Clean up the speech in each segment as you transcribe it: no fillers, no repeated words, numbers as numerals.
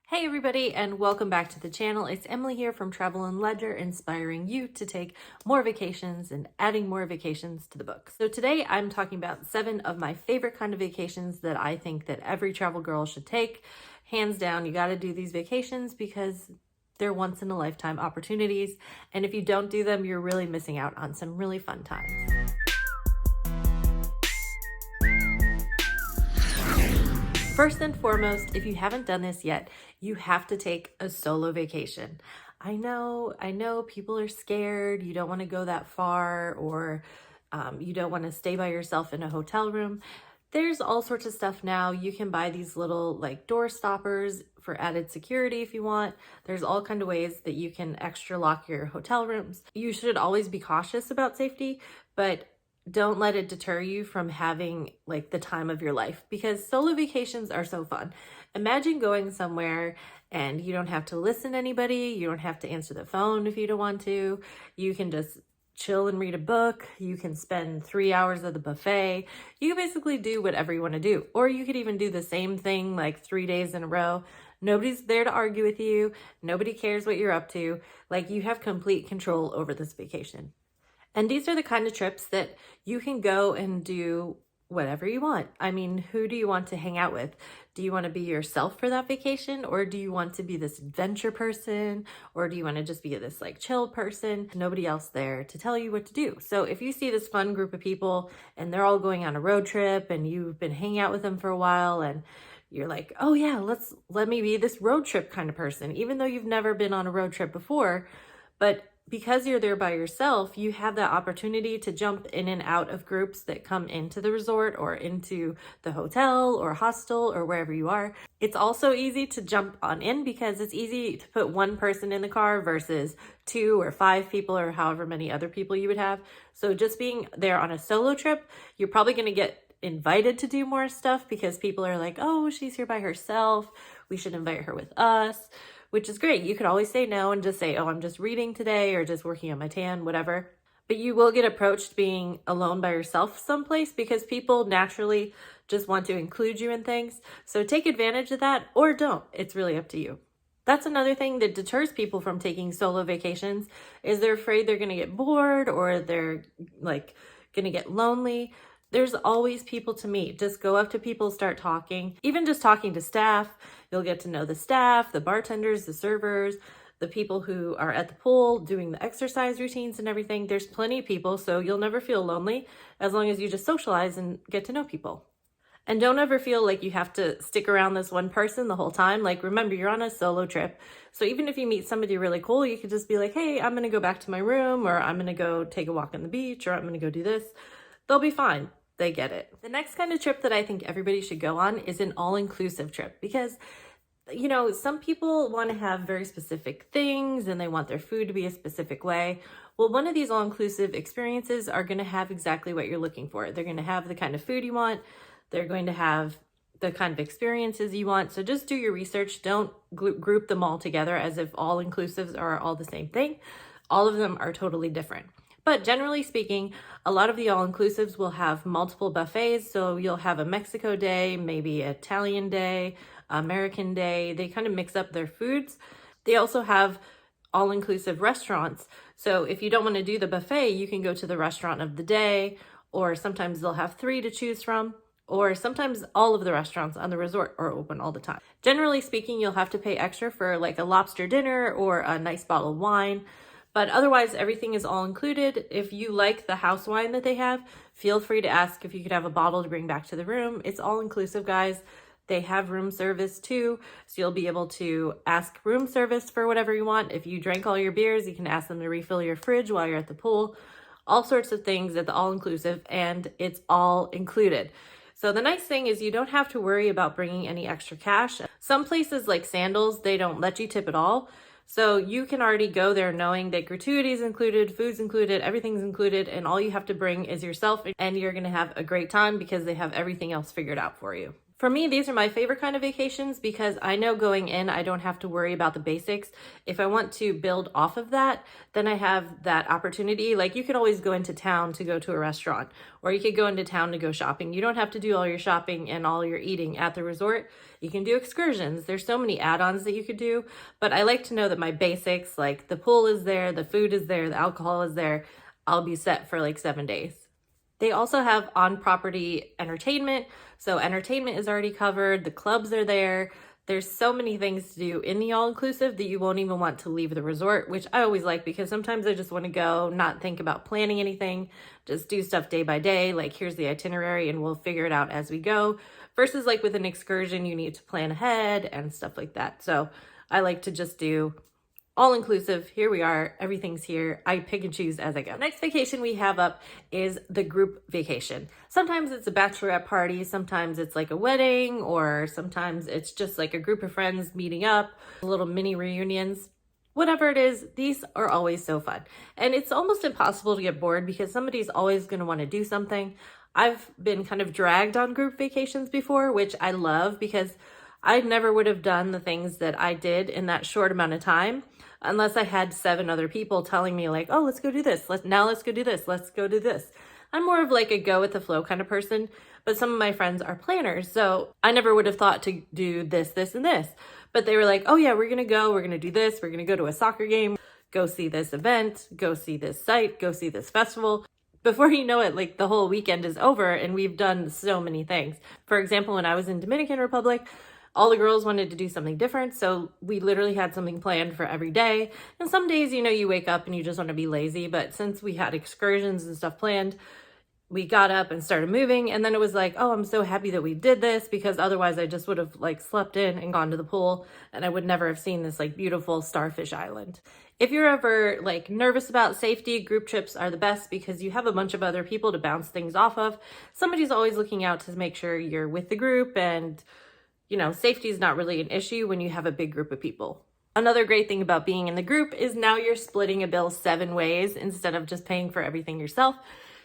Hey everybody, and welcome back to the channel. It's Emily here from Travel and Ledger, inspiring you to take more vacations and adding more vacations to the book. So today I'm talking about 7 of my favorite kind of vacations that I think that every travel girl should take. Hands down, you got to do these vacations because they're once in a lifetime opportunities. And if you don't do them, you're really missing out on some really fun times. First and foremost, if you haven't done this yet, you have to take a solo vacation. I know people are scared. You don't want to go that far, or you don't want to stay by yourself in a hotel room. There's all sorts of stuff now. You can buy these little like door stoppers for added security if you want. There's all kinds of ways that you can extra lock your hotel rooms. You should always be cautious about safety, but don't let it deter you from having like the time of your life, because solo vacations are so fun. Imagine going somewhere and you don't have to listen to anybody. You don't have to answer the phone if you don't want to. You can just chill and read a book. You can spend 3 hours at the buffet. You can basically do whatever you want to do. Or you could even do the same thing like 3 days in a row. Nobody's there to argue with you. Nobody cares what you're up to. Like, you have complete control over this vacation. And these are the kind of trips that you can go and do whatever you want. I mean, who do you want to hang out with? Do you want to be yourself for that vacation? Or do you want to be this adventure person? Or do you want to just be this like chill person? Nobody else there to tell you what to do. So if you see this fun group of people and they're all going on a road trip and you've been hanging out with them for a while and you're like, oh yeah, let me be this road trip kind of person, even though you've never been on a road trip before. But because you're there by yourself, you have that opportunity to jump in and out of groups that come into the resort or into the hotel or hostel or wherever you are. It's also easy to jump on in because it's easy to put one person in the car versus 2 or 5 people or however many other people you would have. So just being there on a solo trip, you're probably going to get invited to do more stuff because people are like, oh, she's here by herself. We should invite her with us, which is great. You could always say no and just say, oh, I'm just reading today or just working on my tan, whatever. But you will get approached being alone by yourself someplace because people naturally just want to include you in things. So take advantage of that or don't. It's really up to you. That's another thing that deters people from taking solo vacations is they're afraid they're going to get bored or they're like going to get lonely. There's always people to meet. Just go up to people, start talking. Even just talking to staff, you'll get to know the staff, the bartenders, the servers, the people who are at the pool doing the exercise routines and everything. There's plenty of people, so you'll never feel lonely as long as you just socialize and get to know people. And don't ever feel like you have to stick around this one person the whole time. Like, remember, you're on a solo trip. So even if you meet somebody really cool, you could just be like, hey, I'm going to go back to my room, or I'm going to go take a walk on the beach, or I'm going to go do this. They'll be fine. They get it. The next kind of trip that I think everybody should go on is an all-inclusive trip because, you know, some people want to have very specific things and they want their food to be a specific way. Well, one of these all-inclusive experiences are going to have exactly what you're looking for. They're going to have the kind of food you want. They're going to have the kind of experiences you want. So just do your research. Don't group them all together as if all-inclusives are all the same thing. All of them are totally different. But generally speaking, a lot of the all-inclusives will have multiple buffets. So you'll have a Mexico day, maybe Italian day, American day. They kind of mix up their foods. They also have all-inclusive restaurants. So if you don't want to do the buffet, you can go to the restaurant of the day, or sometimes they'll have 3 to choose from, or sometimes all of the restaurants on the resort are open all the time. Generally speaking, you'll have to pay extra for like a lobster dinner or a nice bottle of wine. But otherwise, everything is all included. If you like the house wine that they have, feel free to ask if you could have a bottle to bring back to the room. It's all inclusive, guys. They have room service too, so you'll be able to ask room service for whatever you want. If you drank all your beers, you can ask them to refill your fridge while you're at the pool. All sorts of things at the all-inclusive, and it's all included. So the nice thing is you don't have to worry about bringing any extra cash. Some places like Sandals, they don't let you tip at all. So you can already go there knowing that gratuities included, food's included, everything's included, and all you have to bring is yourself, and you're going to have a great time because they have everything else figured out for you. For me, these are my favorite kind of vacations because I know going in, I don't have to worry about the basics. If I want to build off of that, then I have that opportunity. Like you could always go into town to go to a restaurant, or you could go into town to go shopping. You don't have to do all your shopping and all your eating at the resort. You can do excursions. There's so many add-ons that you could do, but I like to know that my basics, like the pool is there, the food is there, the alcohol is there, I'll be set for like 7 days. They also have on-property entertainment. So entertainment is already covered. The clubs are there. There's so many things to do in the all-inclusive that you won't even want to leave the resort, which I always like because sometimes I just want to go, not think about planning anything, just do stuff day by day. Like here's the itinerary and we'll figure it out as we go. Versus like with an excursion, you need to plan ahead and stuff like that. So I like to just do all inclusive. Here we are, everything's here. I pick and choose as I go. Next vacation we have up is the group vacation. Sometimes it's a bachelorette party, sometimes it's like a wedding, or sometimes it's just like a group of friends meeting up, little mini reunions. Whatever it is, these are always so fun. And it's almost impossible to get bored because somebody's always gonna wanna do something. I've been kind of dragged on group vacations before, which I love because I never would have done the things that I did in that short amount of time unless I had 7 other people telling me like, oh, let's go do this. Let's go do this. Let's go do this. I'm more of like a go with the flow kind of person, but some of my friends are planners. So I never would have thought to do this, this, and this. But they were like, oh yeah, we're going to do this. We're going to go to a soccer game, go see this event, go see this site, go see this festival. Before you know it, like the whole weekend is over and we've done so many things. For example, when I was in Dominican Republic, all the girls wanted to do something different. So we literally had something planned for every day. And some days, you know, you wake up and you just want to be lazy. But since we had excursions and stuff planned, we got up and started moving. And then it was like, oh, I'm so happy that we did this because otherwise I just would have like slept in and gone to the pool and I would never have seen this like beautiful starfish island. If you're ever like nervous about safety, group trips are the best because you have a bunch of other people to bounce things off of. Somebody's always looking out to make sure you're with the group, and you know, safety is not really an issue when you have a big group of people. Another great thing about being in the group is now you're splitting a bill 7 ways instead of just paying for everything yourself.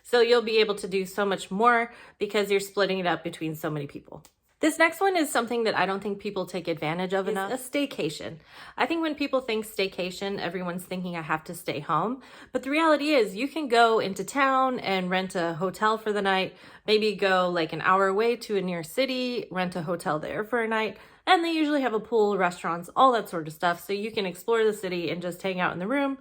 So you'll be able to do so much more because you're splitting it up between so many people. This next one is something that I don't think people take advantage of enough. It's a staycation. I think when people think staycation, everyone's thinking I have to stay home. But the reality is you can go into town and rent a hotel for the night, maybe go like an hour away to a near city, rent a hotel there for a night. And they usually have a pool, restaurants, all that sort of stuff. So you can explore the city and just hang out in the room,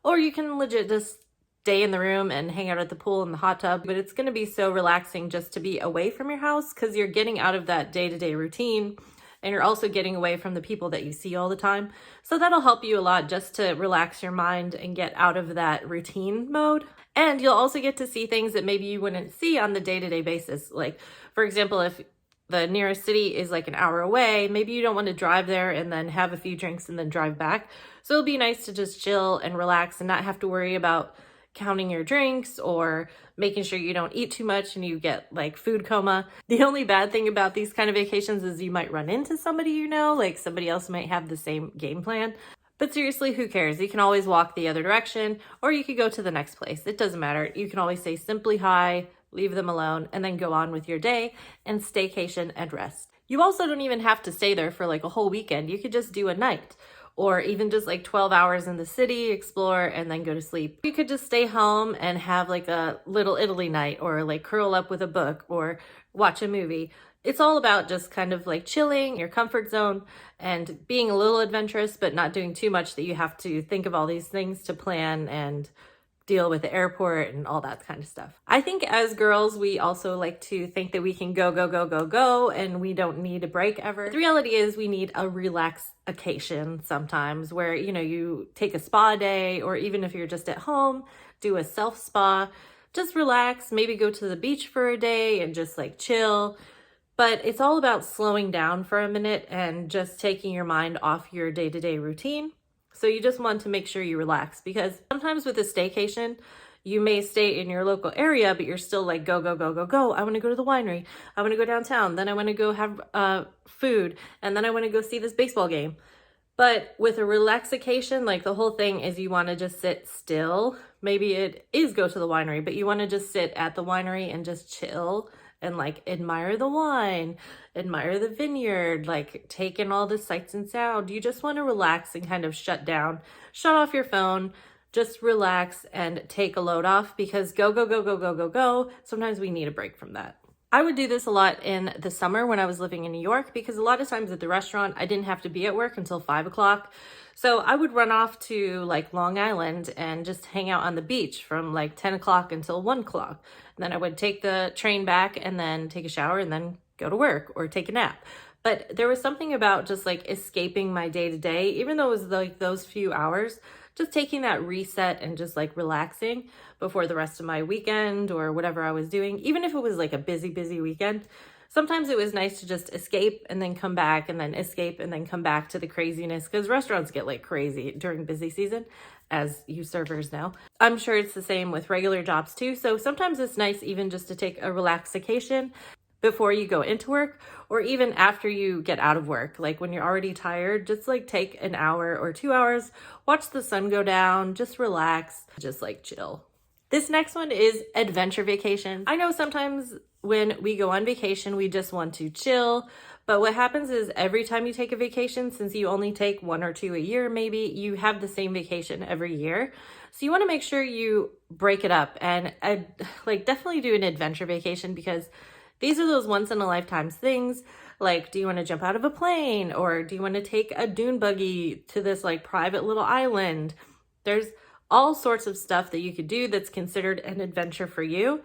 or you can legit just stay in the room and hang out at the pool and the hot tub. But it's going to be so relaxing just to be away from your house because you're getting out of that day-to-day routine and you're also getting away from the people that you see all the time. So that'll help you a lot just to relax your mind and get out of that routine mode. And you'll also get to see things that maybe you wouldn't see on the day-to-day basis. Like, for example, if the nearest city is like an hour away, maybe you don't want to drive there and then have a few drinks and then drive back. So it'll be nice to just chill and relax and not have to worry about counting your drinks or making sure you don't eat too much and you get like food coma. The only bad thing about these kind of vacations is you might run into somebody, you know, like somebody else might have the same game plan. But seriously, who cares? You can always walk the other direction or you could go to the next place. It doesn't matter. You can always say simply hi, leave them alone, and then go on with your day and staycation and rest. You also don't even have to stay there for like a whole weekend. You could just do a night, or even just like 12 hours in the city, explore, and then go to sleep. You could just stay home and have like a little Italy night, or like curl up with a book or watch a movie. It's all about just kind of like chilling your comfort zone and being a little adventurous, but not doing too much that you have to think of all these things to plan and deal with the airport and all that kind of stuff. I think as girls, we also like to think that we can go, go, go, go, go, and we don't need a break ever. The reality is we need a relaxation sometimes where, you know, you take a spa day, or even if you're just at home, do a self spa, just relax, maybe go to the beach for a day and just like chill. But it's all about slowing down for a minute and just taking your mind off your day-to-day routine. So you just want to make sure you relax, because sometimes with a staycation, you may stay in your local area, but you're still like, go, go, go, go, go. I want to go to the winery. I want to go downtown. Then I want to go have food. And then I want to go see this baseball game. But with a relaxation, like the whole thing is you want to just sit still. Maybe it is go to the winery, but you want to just sit at the winery and just chill and like admire the wine, admire the vineyard, like take in all the sights and sound. You just want to relax and kind of shut down, shut off your phone, just relax and take a load off, because go, go, go, go, go, go, go. Sometimes we need a break from that. I would do this a lot in the summer when I was living in New York, because a lot of times at the restaurant, I didn't have to be at work until 5 o'clock. So I would run off to like Long Island and just hang out on the beach from like 10 o'clock until 1 o'clock. And then I would take the train back and then take a shower and then go to work or take a nap. But there was something about just like escaping my day to day, even though it was like those few hours, just taking that reset and just like relaxing before the rest of my weekend or whatever I was doing. Even if it was like a busy, busy weekend, sometimes it was nice to just escape and then come back and then escape and then come back to the craziness, because restaurants get like crazy during busy season, as you servers know. I'm sure it's the same with regular jobs too. So sometimes it's nice even just to take a relaxation before you go into work, or even after you get out of work. Like when you're already tired, just like take an hour or 2 hours, watch the sun go down, just relax, just like chill. This next one is adventure vacation. I know sometimes when we go on vacation, we just want to chill, but what happens is every time you take a vacation, since you only take 1 or 2 a year, maybe you have the same vacation every year. So you want to make sure you break it up and like definitely do an adventure vacation, because these are those once in a lifetime things. Like, do you want to jump out of a plane, or do you want to take a dune buggy to this like private little island? There's all sorts of stuff that you could do that's considered an adventure for you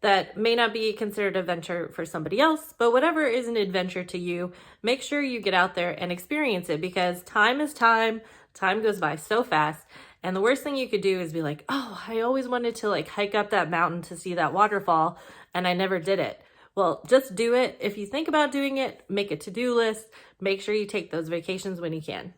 that may not be considered an adventure for somebody else, but whatever is an adventure to you, make sure you get out there and experience it, because time is time. Time goes by so fast. And the worst thing you could do is be like, oh, I always wanted to like hike up that mountain to see that waterfall and I never did it. Well, just do it. If you think about doing it, make a to-do list. Make sure you take those vacations when you can.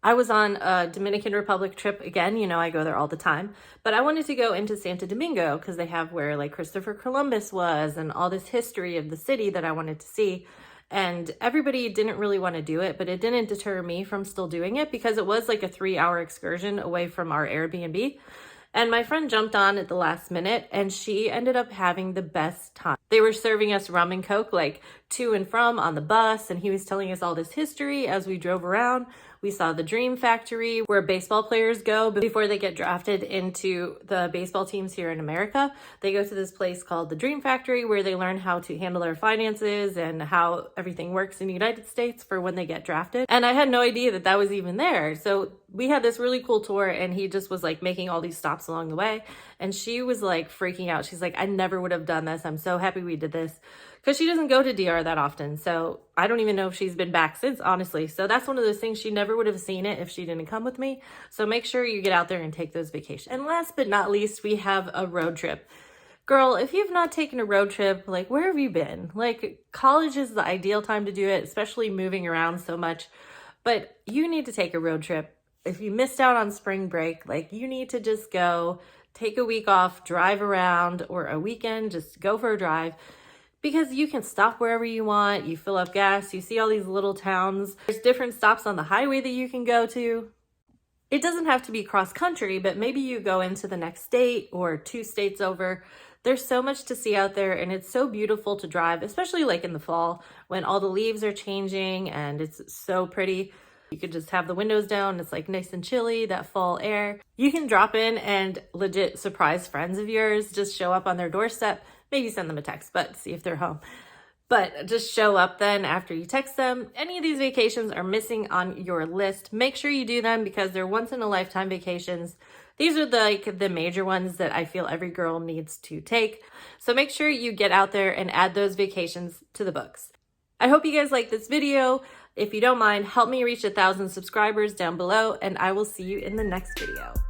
I was on a Dominican Republic trip again. You know, I go there all the time, but I wanted to go into Santo Domingo because they have where like Christopher Columbus was and all this history of the city that I wanted to see. And everybody didn't really want to do it, but it didn't deter me from still doing it, because it was like a 3-hour excursion away from our Airbnb. And my friend jumped on at the last minute and she ended up having the best time. They were serving us rum and coke like to and from on the bus, and he was telling us all this history as we drove around. We saw the Dream Factory, where baseball players go before they get drafted into the baseball teams here in America. They go to this place called the Dream Factory, where they learn how to handle their finances and how everything works in the United States for when they get drafted. And I had no idea that that was even there. So we had this really cool tour, and he just was like making all these stops along the way. And she was like freaking out. She's like, I never would have done this. I'm so happy we did this. Because she doesn't go to DR that often. So I don't even know if she's been back since, honestly. So that's one of those things, she never would have seen it if she didn't come with me. So make sure you get out there and take those vacations. And last but not least, we have a road trip. Girl, if you've not taken a road trip, like where have you been? Like college is the ideal time to do it, especially moving around so much. But you need to take a road trip. If you missed out on spring break, like you need to just go take a week off, drive around, or a weekend, just go for a drive. Because you can stop wherever you want, you fill up gas, you see all these little towns. There's different stops on the highway that you can go to. It doesn't have to be cross country, but maybe you go into the next state or 2 states over. There's so much to see out there, and it's so beautiful to drive, especially like in the fall when all the leaves are changing and it's so pretty. You could just have the windows down. It's like nice and chilly, that fall air. You can drop in and legit surprise friends of yours, just show up on their doorstep. Maybe send them a text, but see if they're home. But just show up then after you text them. Any of these vacations are missing on your list, make sure you do them, because they're once in a lifetime vacations. These are the major ones that I feel every girl needs to take. So make sure you get out there and add those vacations to the books. I hope you guys like this video. If you don't mind, help me reach 1,000 subscribers down below, and I will see you in the next video.